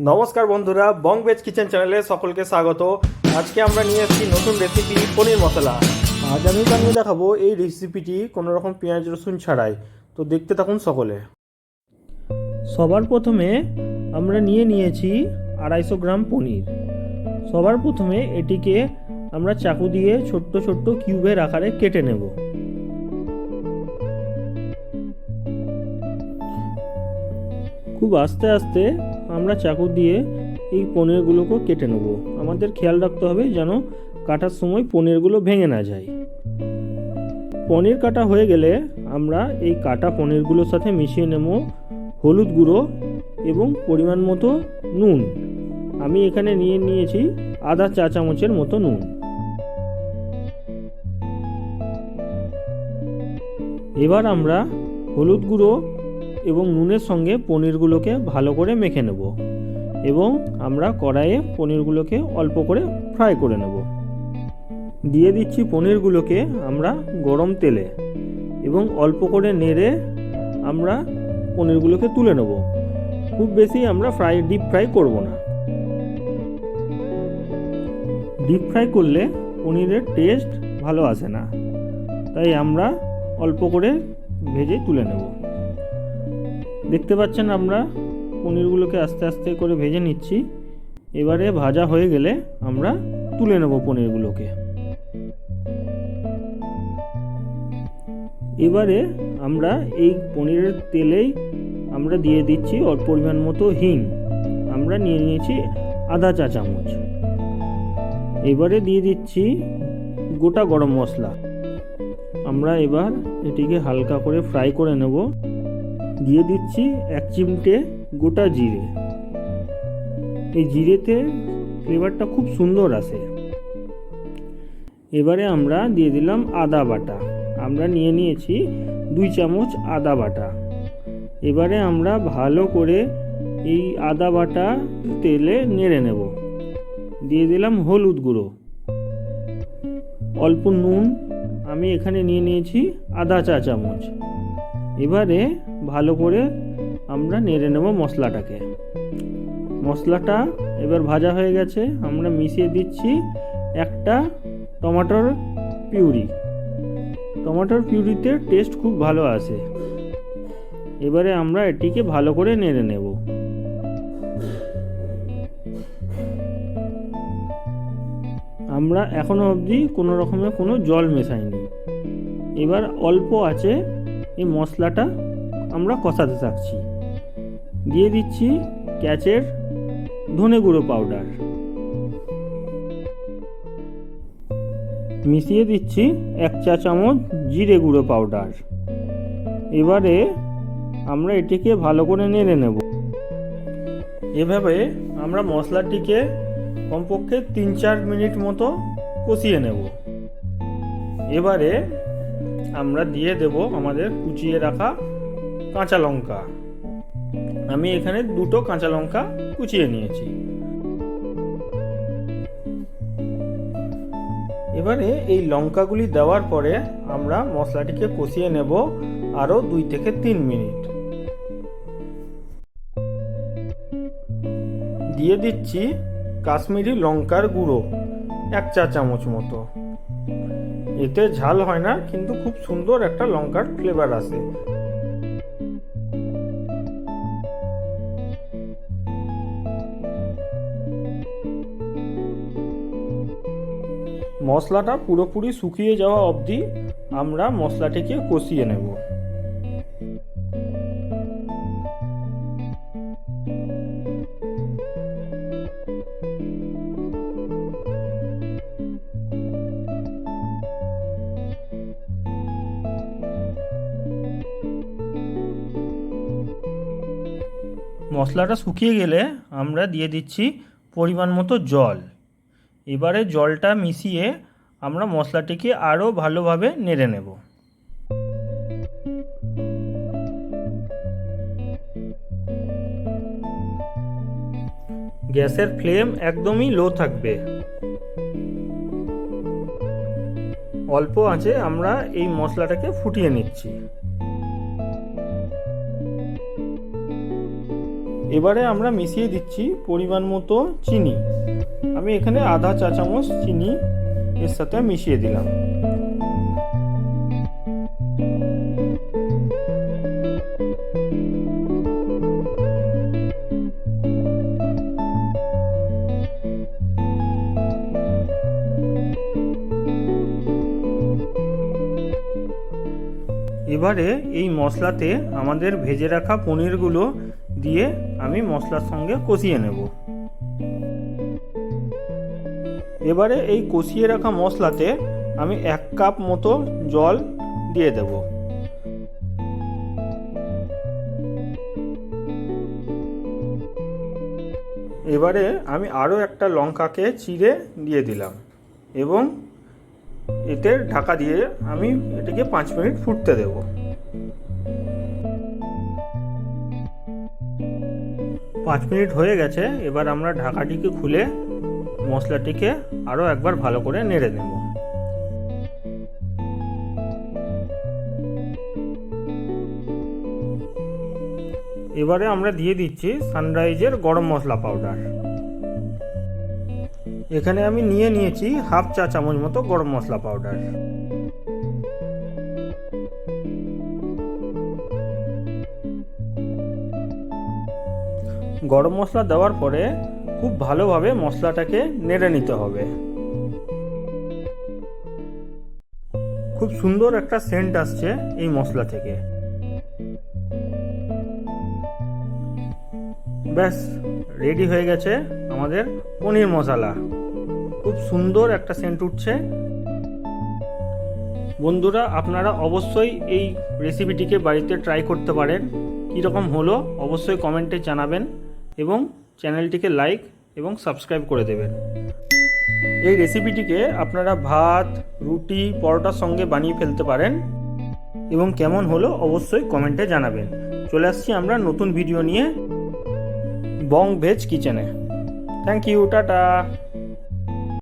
নমস্কার বন্ধুরা, বং veg kitchen চ্যানেলে সকলকে স্বাগত। আজকে আমরা নিয়ে এসেছি নতুন রেসিপি পনির মশলা। আজ আমি বানিয়ে দেখাবো এই রেসিপিটি কোনো রকম পেঁয়াজ রসুন ছাড়াই। তো দেখতে থাকুন সকলে। সবার প্রথমে আমরা নিয়েছি 250 গ্রাম পনির। সবার প্রথমে এটিকে আমরা চাকু দিয়ে ছোট্ট ছোট্ট কিউবের আকারে কেটে নেব। খুব আস্তে আস্তে আমরা চাকু দিয়ে এই পনিরগুলোকে কেটে নেব। আমাদের খেয়াল রাখতে হবে যেন কাটার সময় পনিরগুলো ভেঙে না যায়। পনির কাটা হয়ে গেলে আমরা এই কাটা পনিরগুলোর সাথে মিশিয়ে নেব হলুদ গুঁড়ো এবং পরিমাণ মতো নুন। আমি এখানে নিয়েছি আধা চা চামচের মতো নুন। এবার আমরা হলুদ গুঁড়ো এবং নুনের সঙ্গে পনিরগুলোকে ভালো করে মেখে নেব এবং আমরা কড়াইয়ে পনিরগুলোকে অল্প করে ফ্রাই করে নেব। দিয়ে দিচ্ছি পনিরগুলোকে আমরা গরম তেলে এবং অল্প করে নেড়ে আমরা পনিরগুলোকে তুলে নেব। খুব বেশি আমরা ডিপ ফ্রাই করব না। ডিপ ফ্রাই করলে পনিরের টেস্ট ভালো আসে না, তাই আমরা অল্প করে ভেজে তুলে নেব। দেখতে পাচ্ছেন আমরা পনিরগুলোকে আস্তে আস্তে করে ভেজে নিচ্ছি। এবারে ভাজা হয়ে গেলে আমরা তুলে নেব পনিরগুলোকে। এবারে আমরা এই পনিরের তেলেই আমরা দিয়ে দিচ্ছি অল্প পরিমাণ মতো হিং। আমরা নিয়েছি আধা চা চামচ। এবারে দিয়ে দিচ্ছি গোটা গরম মশলা। আমরা এবার এটিকে হালকা করে ফ্রাই করে নেব। দিয়ে দিচ্ছি 1 চিমটে গোটা জিরে। এই জিরেতে ফ্লেভারটা খুব সুন্দর আসে। এবারে আমরা দিয়ে দিলাম আদা বাটা। আমরা নিয়েছি 2 চামচ আদা বাটা। এবারে আমরা ভালো করে এই আদা বাটা তেলে নেড়ে নেব। দিয়ে দিলাম হলুদ গুঁড়ো, অল্প নুন। আমি এখানে নিয়েছি আধা চা চামচ। এবারে ভালো করে আমরা নেড়ে নেব মশলাটাকে। মশলাটা এবার ভাজা হয়ে গেছে। আমরা মিশিয়ে দিচ্ছি একটা টমেটোর পিউরি। টমেটোর পিউরিতে টেস্ট খুব ভালো আসে। এবারে আমরা এটিকে ভালো করে নেড়ে নেব। আমরা এখনো অবধি কোনো রকমের কোনো জল মেশাইনি। এবার অল্প আছে এই মশলাটা আমরা কষাতে থাকছি। দিয়ে দিচ্ছি ক্যাচের ধনে গুঁড়ো পাউডার। মিশিয়ে দিচ্ছি 1 চা চামচ জিরে গুঁড়ো পাউডার। এবারে আমরা এটিকে ভালো করে নেড়ে নেব। এভাবে আমরা মশলাটিকে কমপক্ষে 3-4 মিনিট মতো কষিয়ে নেব। এবারে আমরা দিয়ে দেব আমাদের কুচিয়ে রাখা কাঁচা লঙ্কা। আমি এখানে 2টো কাঁচা লঙ্কা কুচিয়ে নিয়েছি। এবারে এই লঙ্কাগুলি দেওয়ার পরে আমরা মশলাটিকে কষিয়ে নেব আরও 2 থেকে 3 মিনিট। দিয়ে দিচ্ছি কাশ্মীরি লঙ্কার গুঁড়ো 1 চা চামচ মতো। এতে ঝাল হয় না, কিন্তু খুব সুন্দর একটা লঙ্কার ফ্লেভার আসে। মশলাটা পুরোপুরি শুকিয়ে যাওয়া অবধি আমরা মশলাটিকে কষিয়ে নেব। মশলাটা শুকিয়ে গেলে আমরা দিয়ে দিচ্ছি পরিমাণ মতো জল। এবারে জলটা মিশিয়ে আমরা মশলাটিকে আরও ভালোভাবে নেড়ে নেব। গ্যাসের ফ্লেম একদমই লো থাকবে। অল্প আঁচে আমরা এই মশলাটাকে ফুটিয়ে নিচ্ছি। এবারে আমরা মিশিয়ে দিচ্ছি পরিমাণ মতো চিনি। আমি এখানে আধা চা চামচ চিনি এর সাথে মিশিয়ে দিলাম। এবারে এই মশলাতে আমাদের ভেজে রাখা পনিরগুলো দিয়ে আমি মশলার সঙ্গে কষিয়ে নেব। এবারে এই কষিয়ে রাখা মশলাতে আমি 1 কাপ মতো জল দিয়ে দেব। এবারে আমি আরও একটা লঙ্কাকে চিড়ে দিয়ে দিলাম এবং এতে ঢাকা দিয়ে আমি এটাকে 5 মিনিট ফুটতে দেব। 5 মিনিট হয়ে গেছে। এবার আমরা ঢাকাটিকে খুলে মশলাটিকে আরও একবার ভালো করে নেড়ে নেব। এবারে আমরা দিয়ে দিচ্ছি সানরাইজের গরম মশলা পাউডার। এখানে আমি নিয়েছি হাফ চা চামচ মতো গরম মশলা পাউডার। গরম মশলা দেওয়ার পরে খুব ভালোভাবে মশলাটাকে নেড়ে নিতে হবে। খুব সুন্দর একটা সেন্ট আসছে এই মশলা থেকে। ব্যাস রেডি হয়ে গেছে আমাদের পনির মশলা। খুব সুন্দর একটা সেন্ট উঠছে। বন্ধুরা, আপনারা অবশ্যই এই রেসিপিটিকে বাড়িতে ট্রাই করতে পারেন। কীরকম হলো অবশ্যই কমেন্টে জানাবেন এবং চ্যানেলটিকে লাইক এবং সাবস্ক্রাইব করে দেবেন। এই রেসিপিটিকে আপনারা ভাত, রুটি, পরোটার সঙ্গে বানিয়ে ফেলতে পারেন এবং কেমন হলো অবশ্যই কমেন্টে জানাবেন। চলে আসছি আমরা নতুন ভিডিও নিয়ে বং ভেজ কিচেনে। Thank you, tata.